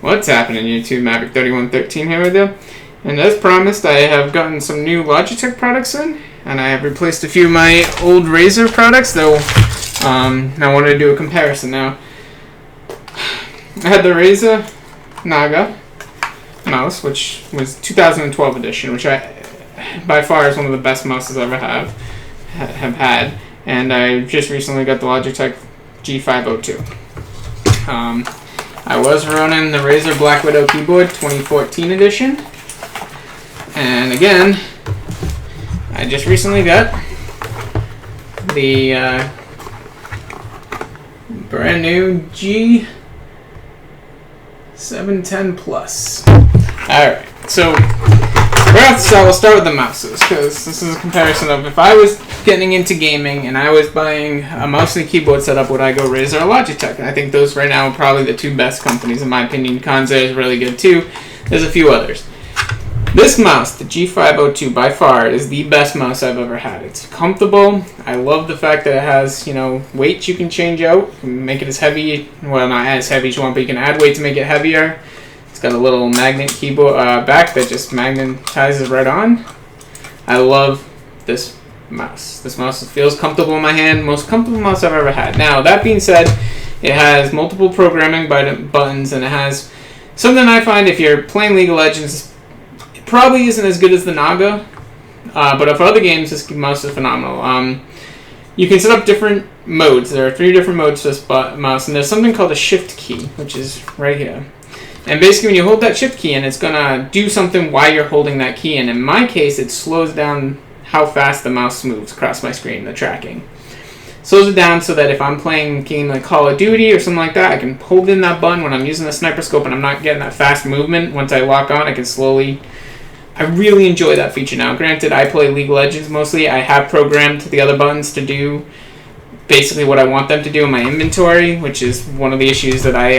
What's happening, YouTube? Maverick3113 here with you. And as promised, I have gotten some new Logitech products in, and I have replaced a few of my old Razer products, though I wanted to do a comparison now. I had the Razer Naga mouse, which was 2012 edition, which by far is one of the best mouses I ever have had, and I just recently got the Logitech g502. I was running the Razer Blackwidow keyboard 2014 edition, and again, I just recently got the brand new g710 Plus. Alright, so we'll start with the mouses, because this is a comparison of if I was getting into gaming and I was buying a mouse and keyboard setup, would I go Razer or Logitech? And I think those right now are probably the two best companies in my opinion. Kanze is really good too. There's a few others. This mouse, the G502, by far is the best mouse I've ever had. It's comfortable. I love the fact that it has, weights you can change out. You can make it as heavy, well, not as heavy as you want, but you can add weight to make it heavier. It's got a little magnet keyboard back that just magnetizes right on. I love this mouse. This mouse feels comfortable in my hand. Most comfortable mouse I've ever had. Now, that being said, it has multiple programming buttons, and it has something I find if you're playing League of Legends, it probably isn't as good as the Naga, but for other games, this mouse is phenomenal. You can set up different modes. There are 3 different modes for this mouse, and there's something called a shift key, which is right here. And basically, when you hold that shift key in, it's going to do something while you're holding that key in. In my case, it slows down how fast the mouse moves across my screen, the tracking. Slows it down so that if I'm playing a game like Call of Duty or something like that, I can hold in that button when I'm using the sniper scope and I'm not getting that fast movement. Once I lock on, I can slowly... I really enjoy that feature now. Granted, I play League of Legends mostly. I have programmed the other buttons to do basically what I want them to do in my inventory, which is one of the issues that I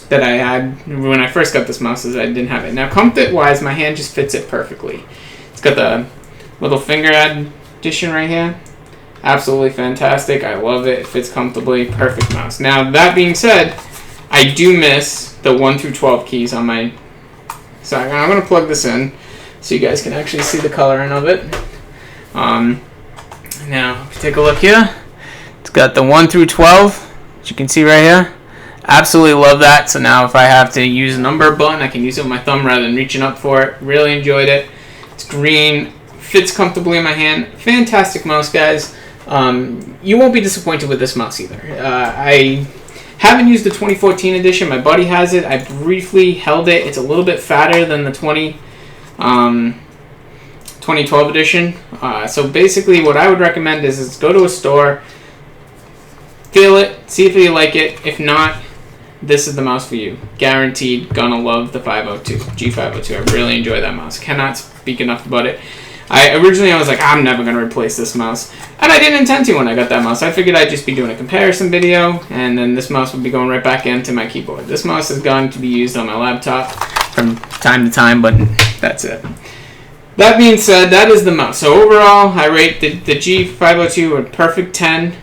had when I first got this mouse, is I didn't have it. Now, comfort-wise, my hand just fits it perfectly. It's got the little finger addition right here. Absolutely fantastic. I love it. It fits comfortably. Perfect mouse. Now, that being said, I do miss the 1 through 12 keys on my... So I'm going to plug this in so you guys can actually see the coloring of it. Now, if you take a look here, it's got the 1 through 12, which you can see right here. Absolutely love that. So now if I have to use a number button, I can use it with my thumb rather than reaching up for it. Really enjoyed it. It's green. Fits comfortably in my hand. Fantastic mouse, guys. You won't be disappointed with this mouse either. I haven't used the 2014 edition. My buddy has it. I briefly held it. It's a little bit fatter than the 2012 edition. So basically what I would recommend is go to a store, feel it, see if you like it. If not, this is the mouse for you. Guaranteed gonna love the G502. I really enjoy that mouse. Cannot speak enough about it. Originally I was like, I'm never gonna replace this mouse. And I didn't intend to when I got that mouse. I figured I'd just be doing a comparison video, and then this mouse would be going right back into my keyboard. This mouse is going to be used on my laptop from time to time, but that's it. That being said, that is the mouse. So overall, I rate the G502 a perfect 10.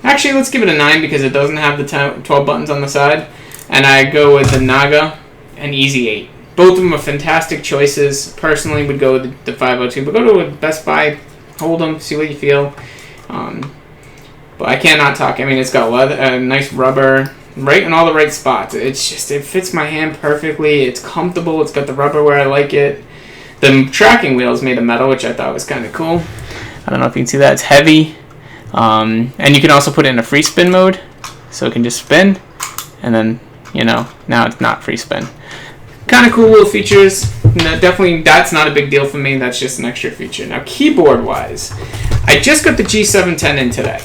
Actually, let's give it a 9 because it doesn't have the 12 buttons on the side. And I go with the Naga, an easy 8. Both of them are fantastic choices. Personally, would go with the 502, but go to a Best Buy, hold them, see what you feel. But I cannot talk. I mean, it's got leather, nice rubber, right in all the right spots. It's just, it fits my hand perfectly. It's comfortable. It's got the rubber where I like it. The tracking wheel is made of metal, which I thought was kind of cool. I don't know if you can see that. It's heavy. And you can also put it in a free spin mode, so it can just spin, and then, now it's not free spin. Kind of cool little features. No, definitely, that's not a big deal for me. That's just an extra feature. Now, keyboard-wise, I just got the G710 in today.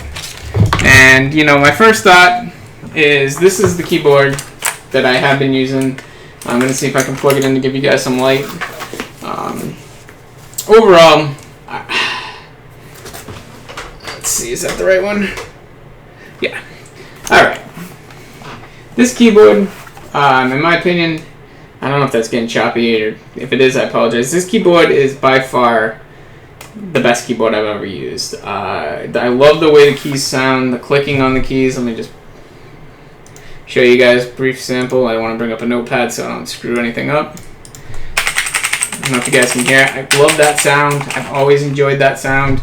And, my first thought is this is the keyboard that I have been using. I'm going to see if I can plug it in to give you guys some light. Overall, let's see, is that the right one? Yeah. Alright. This keyboard, in my opinion, I don't know if that's getting choppy, or if it is, I apologize. This keyboard is by far the best keyboard I've ever used. I love the way the keys sound, the clicking on the keys. Let me just show you guys a brief sample. I want to bring up a notepad so I don't screw anything up. I don't know if you guys can hear. I love that sound. I've always enjoyed that sound.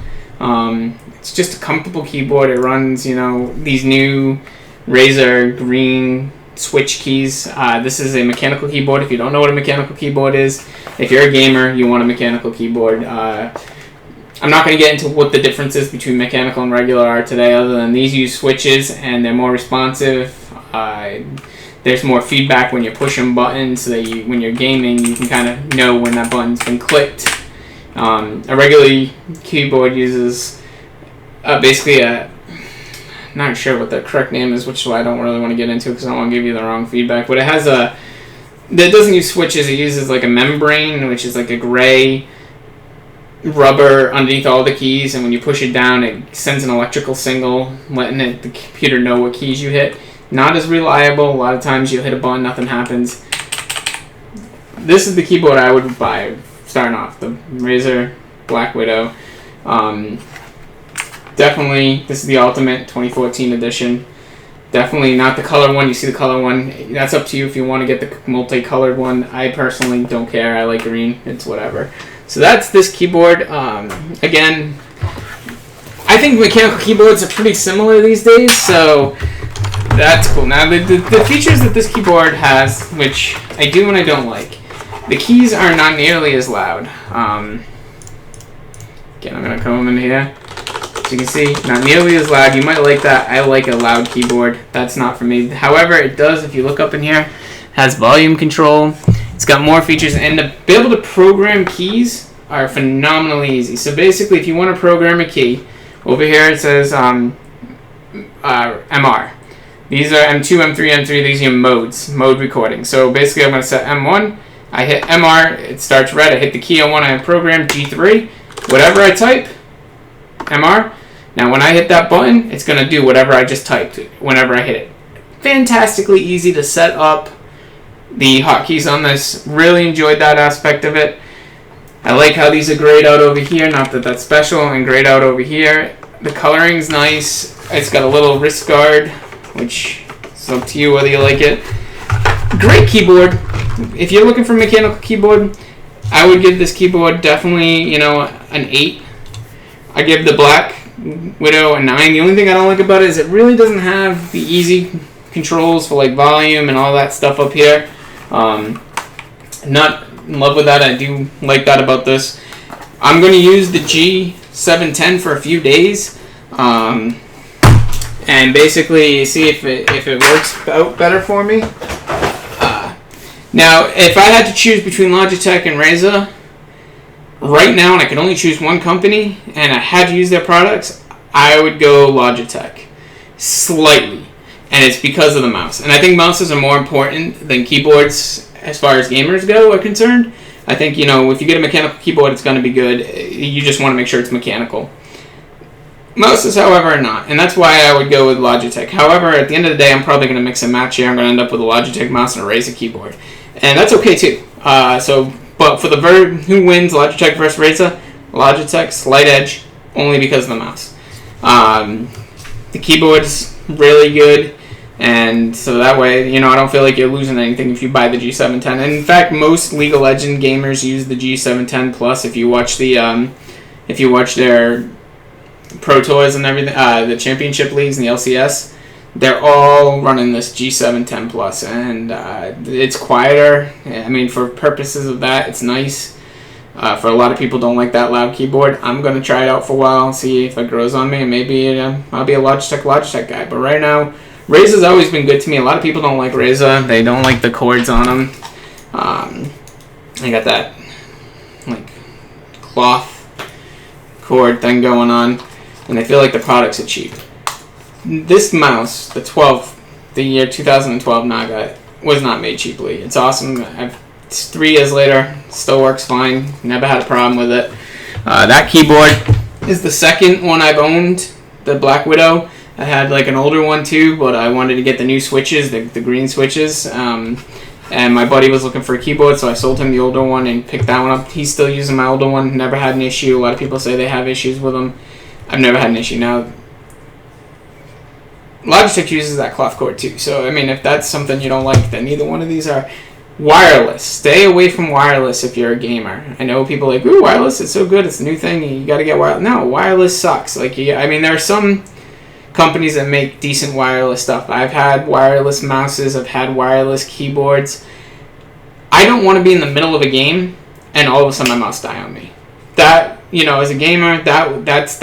It's just a comfortable keyboard. It runs, you know, these new Razer green switch keys. This is a mechanical keyboard. If you don't know what a mechanical keyboard is, if you're a gamer, you want a mechanical keyboard. I'm not going to get into what the differences between mechanical and regular are today, other than these use switches and they're more responsive. There's more feedback when you're pushing buttons, so that when you're gaming, you can kind of know when that button's been clicked. A regular keyboard uses basically not sure what the correct name is, which is why I don't really want to get into it because I don't want to give you the wrong feedback. But it has that doesn't use switches. It uses like a membrane, which is like a gray rubber underneath all the keys, and when you push it down, it sends an electrical signal, letting the computer know what keys you hit. Not as reliable. A lot of times you'll hit a button, nothing happens. This is the keyboard I would buy starting off, the Razer Blackwidow. Definitely, this is the Ultimate 2014 edition. Definitely not the color one. You see the color one. That's up to you if you want to get the multicolored one. I personally don't care. I like green. It's whatever. So that's this keyboard. Again, I think mechanical keyboards are pretty similar these days, so that's cool. Now, the features that this keyboard has, which I do and I don't like, the keys are not nearly as loud. Again, I'm going to come in here. As you can see, not nearly as loud. You might like that. I like a loud keyboard. That's not for me. However, it does, if you look up in here, has volume control. It's got more features, and to be able to program keys are phenomenally easy. So basically, if you want to program a key, over here it says MR. These are M2, M3, M3. These are mode recording. So basically, I'm going to set M1. I hit MR. It starts red. I hit the key I want to program, G3. Whatever I type, MR. Now, when I hit that button, it's going to do whatever I just typed whenever I hit it. Fantastically easy to set up the hotkeys on this. Really enjoyed that aspect of it. I like how these are grayed out over here. Not that that's special. And grayed out over here. The coloring's nice. It's got a little wrist guard, which is up to you whether you like it. Great keyboard. If you're looking for a mechanical keyboard, I would give this keyboard definitely, you know, an 8. I give the Blackwidow a 9. The only thing I don't like about it is it really doesn't have the easy controls for like volume and all that stuff up here. Not in love with that. I do like that about this. I'm going to use the G710 for a few days and basically see if it works out better for me. Now, if I had to choose between Logitech and Razer right now, and I could only choose one company, and I had to use their products, I would go Logitech. Slightly. And it's because of the mouse. And I think mouses are more important than keyboards as far as gamers go are concerned. I think, you know, if you get a mechanical keyboard, it's going to be good. You just want to make sure it's mechanical. Mouses, however, are not. And that's why I would go with Logitech. However, at the end of the day, I'm probably going to mix and match here. I'm going to end up with a Logitech mouse and a Razer keyboard. And that's okay, too. But for the who wins, Logitech versus Razer? Logitech, slight edge, only because of the mouse. The keyboard's really good. And so that way, you know, I don't feel like you're losing anything if you buy the G710. And in fact, most League of Legends gamers use the G710 Plus. If you watch their Pro Tours and everything, the Championship Leagues and the LCS, they're all running this G710 Plus, and it's quieter. I mean, for purposes of that, it's nice. For a lot of people don't like that loud keyboard. I'm going to try it out for a while, see if it grows on me, and maybe I'll be a Logitech guy. But right now, Razer's always been good to me. A lot of people don't like Razer. They don't like the cords on them. I got that like cloth cord thing going on, and I feel like the products are cheap. This mouse, the year 2012 Naga, was not made cheaply. It's awesome. 3 years later, still works fine. Never had a problem with it. That keyboard is the second one I've owned, the Blackwidow. I had like an older one too, but I wanted to get the new switches, the green switches. And my buddy was looking for a keyboard, so I sold him the older one and picked that one up. He's still using my older one. Never had an issue. A lot of people say they have issues with them. I've never had an issue. Now, Logitech uses that cloth cord too. So, I mean, if that's something you don't like, then neither one of these are. Wireless. Stay away from wireless if you're a gamer. I know people are like, ooh, wireless, it's so good, it's a new thing, you gotta get wireless. No, wireless sucks. Like, I mean, there are some companies that make decent wireless stuff. I've had wireless mouses, I've had wireless keyboards. I don't want to be in the middle of a game and all of a sudden my mouse die on me. That, you know, as a gamer, that's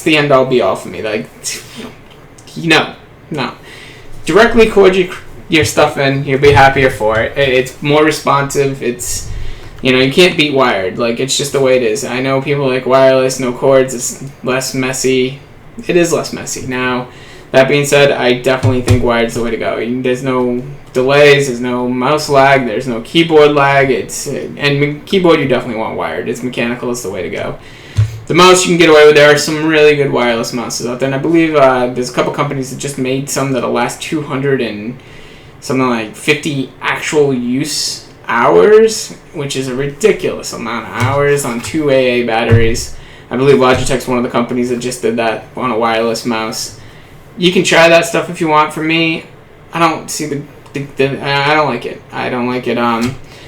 the end all be all for me. Like, no. Directly cord your stuff in, you'll be happier for it. It's more responsive. It's, you know, you can't beat wired. Like, it's just the way it is. I know people like wireless, no cords, it's less messy. It is less messy. Now, that being said, I definitely think wired's the way to go. There's no delays, there's no mouse lag, there's no keyboard lag. And keyboard you definitely want wired. It's mechanical, it's the way to go. The mouse you can get away with. There are some really good wireless mouses out there, and I believe there's a couple companies that just made some that'll last 200 and something like 50 actual use hours, which is a ridiculous amount of hours on 2 AA batteries. I believe Logitech's one of the companies that just did that on a wireless mouse. You can try that stuff if you want. For me, I don't see I don't like it. I don't like it. Now,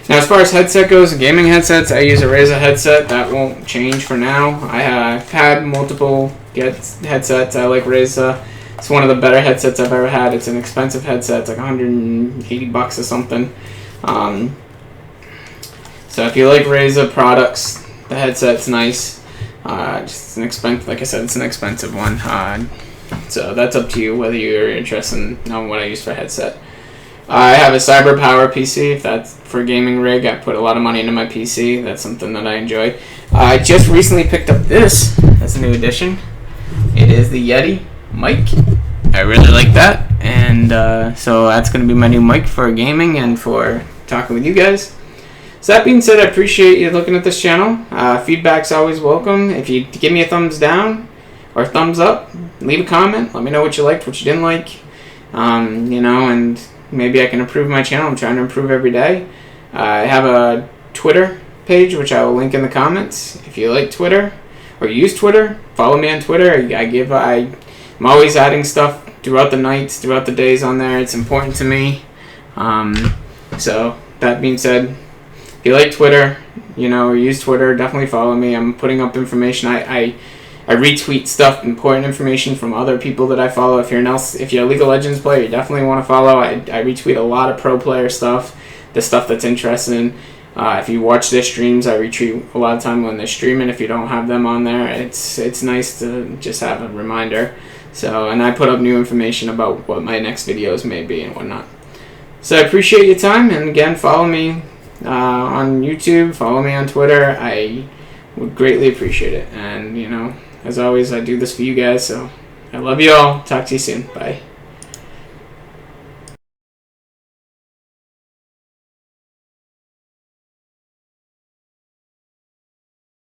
as far as headset goes, gaming headsets, I use a Razer headset. That won't change for now. I have had multiple headsets. I like Razer. It's one of the better headsets I've ever had. It's an expensive headset. It's like $180 or something. So if you like Razer products, the headset's nice. Just an expensive, like I said, it's an expensive one. So that's up to you whether you're interested in knowing what I use for a headset. I have a Cyber Power PC. If that's for a gaming rig, I put a lot of money into my PC. That's something that I enjoy. I just recently picked up this as a new addition. It is the Yeti mic. I really like that, and so that's going to be my new mic for gaming and for talking with you guys. So that being said, I appreciate you looking at this channel. Feedback's always welcome. If you give me a thumbs down or thumbs up, leave a comment. Let me know what you liked, what you didn't like. You know, and maybe I can improve my channel. I'm trying to improve every day. I have a Twitter page, which I will link in the comments. If you like Twitter or use Twitter, follow me on Twitter. I'm always adding stuff throughout the nights, throughout the days on there. It's important to me. So that being said, if you like Twitter, you know, or use Twitter, definitely follow me. I'm putting up information. I retweet stuff, important information from other people that I follow. If you're a League of Legends player, you definitely want to follow. I retweet a lot of pro player stuff, the stuff that's interesting. If you watch their streams, I retweet a lot of time when they're streaming. If you don't have them on there, it's nice to just have a reminder. So, and I put up new information about what my next videos may be and whatnot. So I appreciate your time, and again, follow me on YouTube, follow me on Twitter. I would greatly appreciate it. And, you know, as always, I do this for you guys, so I love you all. Talk to you soon. Bye.